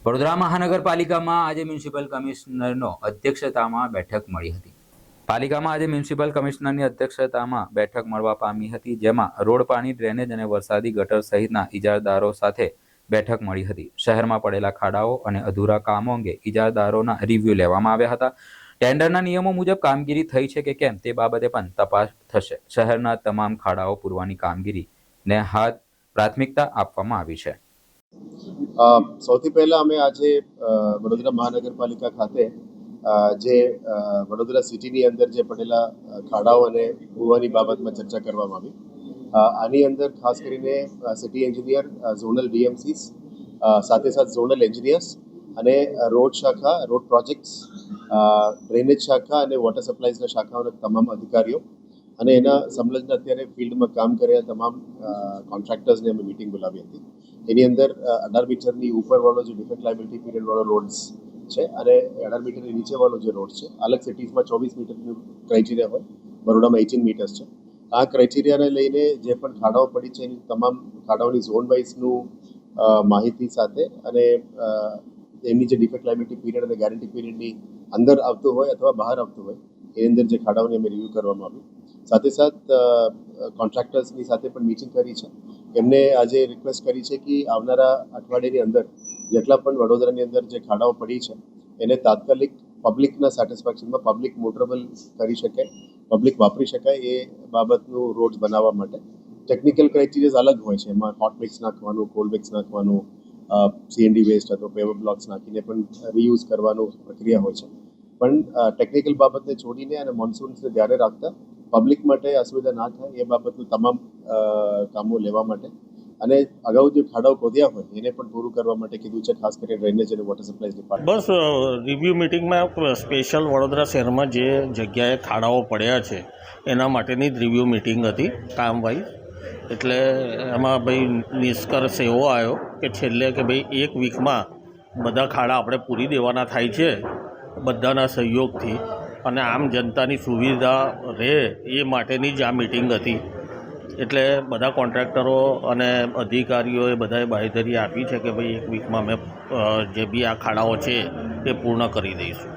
વડોદરા મહાનગરપાલિકામાં આજે મ્યુનિસિપલ કમિશનરનો અધ્યક્ષતામાં બેઠક મળી હતી. પાલિકામાં આજે મ્યુનિસિપલ કમિશનરની અધ્યક્ષતામાં બેઠક મળવા પામી હતી, જેમાં રોડ, પાણી, ડ્રેનેજ અને વરસાદી ગટર સહિતના ઇજારદારો સાથે બેઠક મળી હતી. શહેરમાં પડેલા ખાડાઓ અને અધૂરા કામો અંગે ઇજારદારોના રિવ્યુ લેવામાં આવ્યા હતા. ટેન્ડરના નિયમો મુજબ કામગીરી થઈ છે કે કેમ તે બાબતે પણ તપાસ થશે. શહેરના તમામ ખાડાઓ પૂરવાની કામગીરીને હાથ પ્રાથમિકતા આપવામાં આવી છે. સૌથી પહેલાં અમે આજે વડોદરા મહાનગરપાલિકા ખાતે જે વડોદરા સિટીની અંદર જે પડેલા ખાડાઓ અને ભૂવાની બાબતમાં ચર્ચા કરવામાં આવી. આની અંદર ખાસ કરીને સિટી એન્જિનિયર, ઝોનલ ડીએમસીસ, સાથે સાથે ઝોનલ એન્જિનિયર્સ અને રોડ શાખા, રોડ પ્રોજેક્ટ્સ, ડ્રેનેજ શાખા અને વોટર સપ્લાયના શાખાઓના તમામ અધિકારીઓ અને એના સંલગ્ન અત્યારે ફિલ્ડમાં કામ કર્યા તમામ કોન્ટ્રાક્ટર્સને અમે મિટિંગ બોલાવી હતી. એની અંદર 18 મીટરની ઉપરવાળો જે ડિફેક્ટ લાયબિલિટી પીરિયડવાળો રોડ્સ છે અને 18 મીટરની નીચેવાળો જે રોડ છે, અલગ સિટીઝમાં 24 મીટરનું ક્રાઇટેરિયા હોય, બરોડામાં 18 મીટર્સ છે. આ ક્રાઇટેરિયાને લઈને જે પણ ખાડાઓ પડી છે એની તમામ ખાડાઓની ઝોન વાઇઝનું માહિતી સાથે અને એમની જે ડિફેક્ટ લાયબિલિટી પીરિયડ અને ગેરંટી પીરિયડની અંદર આવતું હોય અથવા બહાર આવતું હોય એની અંદર જે ખાડાઓની અમે રિવ્યૂ કરવામાં આવ્યું. સાથે કોન્ટ્રાક્ટર્સની સાથે પણ મીટિંગ કરી છે. એમને આજે રિક્વેસ્ટ કરી છે કે આવનારા અઠવાડિયાની અંદર જેટલા પણ વડોદરાની અંદર જે ખાડાઓ પડી છે એને તાત્કાલિક પબ્લિકના સેટિસ્ફેક્શનમાં પબ્લિક મોટરેબલ કરી શકે, પબ્લિક વાપરી શકાય એ બાબતનું રોડ્સ બનાવવા માટે ટેકનિકલ ક્રાઇટેરિયાઝ અલગ હોય છે. એમાં હોટ મિક્સ નાખવાનું, કોલ્ડ મિક્સ નાખવાનું, સીએનડી વેસ્ટ અથવા પેવર બ્લોક્સ નાખીને પણ રીયુઝ કરવાનું પ્રક્રિયા હોય છે. પણ ટેકનિકલ બાબતને છોડીને અને મોન્સૂન્સને ધ્યાને રાખતા પબ્લિક માટે અસુવિધા ના થાય એ બાબતનું તમામ કામો લેવા માટે અને અગાઉ જે ખાડાઓ ખોદ્યા હોય એને પણ પૂરું કરવા માટે કીધું છે, ખાસ કરીને ડ્રેનેજ અને વોટર સપ્લાય ડિપાર્ટમેન્ટ. બસ રિવ્યૂ મિટિંગમાં સ્પેશિયલ વડોદરા શહેરમાં જે જગ્યાએ ખાડાઓ પડ્યા છે એના માટેની જ રિવ્યૂ મિટિંગ હતી કામ વાઇઝ. એટલે એમાં ભાઈ નિષ્કર્ષ એવો આવ્યો કે છેલ્લે કે ભાઈ 1 વીકમાં બધા ખાડા આપણે પૂરી દેવાના થાય છે બધાના સહયોગથી, અને આમ જનતાની સુવિધા રહે એ માટેની જ આ મિટિંગ હતી. એટલે બધા કોન્ટ્રાક્ટરો અને અધિકારીઓએ બધાએ બાંહેધરી આપી છે કે ભાઈ 1 વીકમાં અમે જે બી આ ખાડાઓ છે એ પૂર્ણ કરી દઈશું.